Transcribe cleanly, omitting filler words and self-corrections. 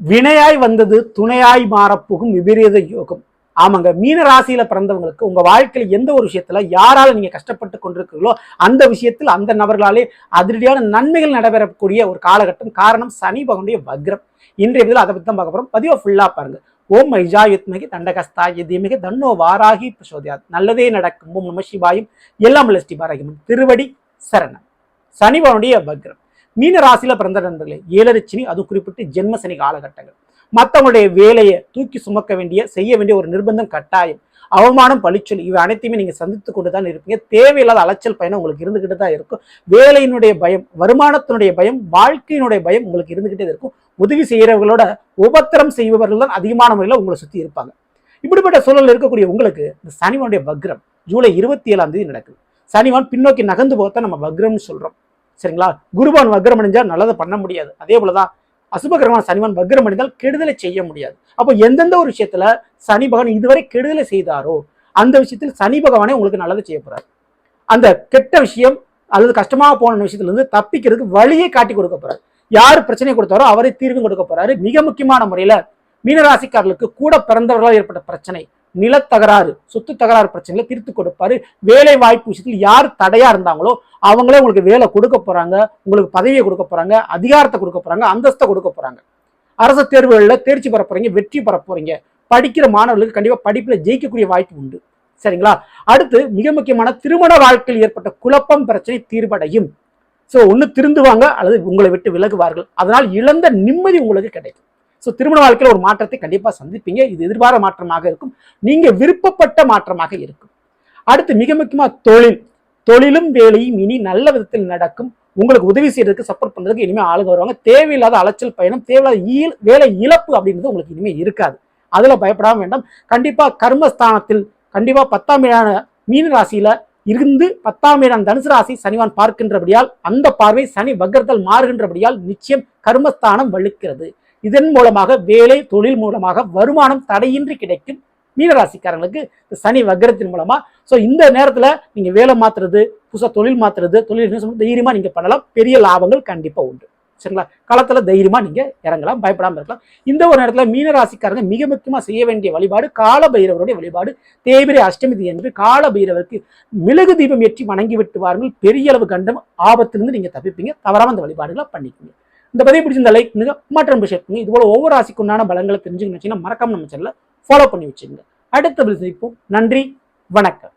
வினையாய் வந்தது துணையாய் மாறப்போகும் விபரீத யோகம். ஆமாங்க, மீன ராசியில பிறந்தவங்களுக்கு உங்க வாழ்க்கையில எந்த ஒரு விஷயத்துல யாரால நீங்க கஷ்டப்பட்டு கொண்டிருக்கிறீங்களோ அந்த விஷயத்தில் அந்த நபர்களாலே அதிரடியான நன்மைகள் நடைபெறக்கூடிய ஒரு காலகட்டம். காரணம் சனி பகவானுடைய வக்ரம். இன்றைய இதில் அதை பத்தி தான் பார்க்க போறோம். பதிவை ஃபுல்லா பாருங்க. ஓம் மைஜாயுத்மகி தண்டகஸ்தாய தீமிகி தன்னோ வாராகி பிரசோதியாத். நல்லதே நடக்கும். ஓம் நம சிவாயும் எல்லாம் லஸ்டி பாராகியும் திருவடி சரணம். சனி பகவானுடைய வக்ரம். மீன ராசியில பிறந்த நண்பர்களே, 7 சனி, அது குறிப்பிட்டு ஜென்ம சனி காலகட்டங்கள். மற்றவங்களுடைய வேலையை தூக்கி சுமக்க வேண்டிய செய்ய வேண்டிய ஒரு நிர்பந்தம் கட்டாயம், அவமானம், பழிச்சொல், இவை அனைத்தையுமே நீங்க சந்தித்து கொண்டு தான் இருப்பீங்க. தேவையில்லாத அலைச்சல் பயணம் உங்களுக்கு இருந்துகிட்டு தான் இருக்கும். வேலையினுடைய பயம், வருமானத்தினுடைய பயம், வாழ்க்கையினுடைய பயம் உங்களுக்கு இருந்துகிட்டே இருக்கும். உதவி செய்யறவர்களோட உபத்திரம் செய்பவர்கள் தான் அதிகமான முறையில் உங்களை சுற்றி இருப்பாங்க. இப்படிப்பட்ட சூழல் இருக்கக்கூடிய உங்களுக்கு இந்த சனிவனுடைய வக்ரம் ஜூலை 27 நடக்குது. சனிவான் பின்னோக்கி நகர்ந்து போகத்தான் நம்ம வக்ரம்னு சொல்றோம். சரிங்களா? குருவான் வக்ரம் அடைஞ்சா நல்லதை பண்ண முடியாது. அதே போலதான் அசுபகிரகமான சனிவான் வக்ரம் அடைந்தால் கெடுதலை செய்ய முடியாது. அப்போ எந்தெந்த ஒரு விஷயத்துல சனி பகவான் இதுவரை கெடுதலை செய்தாரோ அந்த விஷயத்தில் சனி பகவானே உங்களுக்கு நல்லதை செய்ய போறாரு. அந்த கெட்ட விஷயம் அல்லது கஷ்டமாக போன விஷயத்துல இருந்து தப்பிக்கிறதுக்கு வழியை காட்டி கொடுக்க போறாரு. யார் பிரச்சனை கொடுத்தாரோ அவரை தீர்வு கொடுக்க போறாரு. மிக முக்கியமான முறையில மீனராசிக்காரர்களுக்கு கூட பிறந்தவர்களால் ஏற்பட்ட பிரச்சனை, நிலத்தகராறு, சொத்து தகராறு பிரச்சனைகளை தீர்த்து கொடுப்பாரு. வேலை வாய்ப்பு விஷயத்தில் யார் தடையா இருந்தாங்களோ அவங்களே உங்களுக்கு வேலை கொடுக்க போறாங்க, உங்களுக்கு பதவியை கொடுக்க போறாங்க, அதிகாரத்தை கொடுக்க போறாங்க, அந்தஸ்தை கொடுக்க போறாங்க. அரசு தேர்வுகளில் தேர்ச்சி பெற போறீங்க, வெற்றி பெற போறீங்க. படிக்கிற மாணவர்களுக்கு கண்டிப்பா படிப்புல ஜெயிக்கக்கூடிய வாய்ப்பு உண்டு. சரிங்களா? அடுத்து மிக முக்கியமான திருமண வாழ்க்கையில் ஏற்பட்ட குழப்பம் பிரச்சனை தீர்வடையும். ஸோ ஒன்று திருந்துவாங்க அல்லது உங்களை விட்டு விலகுவார்கள். அதனால் இழந்த நிம்மதி உங்களுக்கு கிடைக்கும். ஸோ திருமண வாழ்க்கையில் ஒரு மாற்றத்தை கண்டிப்பாக சந்திப்பீங்க. இது எதிர்பார மாற்றமாக இருக்கும், நீங்க விருப்பப்பட்ட மாற்றமாக இருக்கும். அடுத்து மிக முக்கியமாக தொழிலும் வேலையும் இனி நல்ல விதத்தில் நடக்கும். உங்களுக்கு உதவி செய்யறதுக்கு சப்போர்ட் பண்றதுக்கு இனிமேல் ஆளுங்க வருவாங்க. தேவையில்லாத அலைச்சல் பயணம், தேவையில்லாத வேலை இழப்பு அப்படின்றது உங்களுக்கு இனிமேல் இருக்காது. அதுல பயப்படாம வேண்டாம். கண்டிப்பா கர்மஸ்தானத்தில் கண்டிப்பா 10ஆம் வீடான மீன ராசியில இருந்து 10ஆம் வீடான தனுசு ராசி சனிவான் பார்க்கின்றபடியால், அந்த பார்வை சனி வக்ரத்தால் மாறுகின்றபடியால் நிச்சயம் கர்மஸ்தானம் வலுக்கிறது. இதன் மூலமாக வேலை தொழில் மூலமாக வருமானம் தடையின்றி கிடைக்கும் மீனராசிக்காரங்களுக்கு சனி வக்ரத்தின் மூலமா. ஸோ இந்த நேரத்துல நீங்க வேலை மாத்துறது, புதுசா தொழில் மாத்துறது, தொழில் தைரியமா நீங்க பண்ணலாம். பெரிய லாபங்கள் கண்டிப்பா உண்டு. சரிங்களா? களத்துல தைரியமா நீங்க இறங்கலாம், பயப்படாம இருக்கலாம். இந்த ஒரு நேரத்துல மீனராசிக்காரங்க மிக முக்கியமா செய்ய வேண்டிய வழிபாடு கால பைரவருடைய வழிபாடு. தேய்பிரை அஷ்டமி என்று கால பைரவருக்கு மெழுகு தீபம் ஏற்றி வணங்கி விட்டு வாருங்கள். பெரிய அளவு கண்டம் ஆபத்திலிருந்து நீங்க தப்பிப்பீங்க. தவறாம அந்த வழிபாடுகளை பண்ணிக்கோங்க. இந்த பதிவு பிடிச்சிருந்த லைக் பண்ணுங்க, மற்ற ஷேர் பண்ணுங்க. இது போல ஒவ்வொரு ராசிக்குண்டான பலங்களை தெரிஞ்சுக்கணும் மறக்காம நம்ம சேனலை ஃபாலோ பண்ணி வச்சுங்க. அடுத்த சந்திப்போம். நன்றி, வணக்கம்.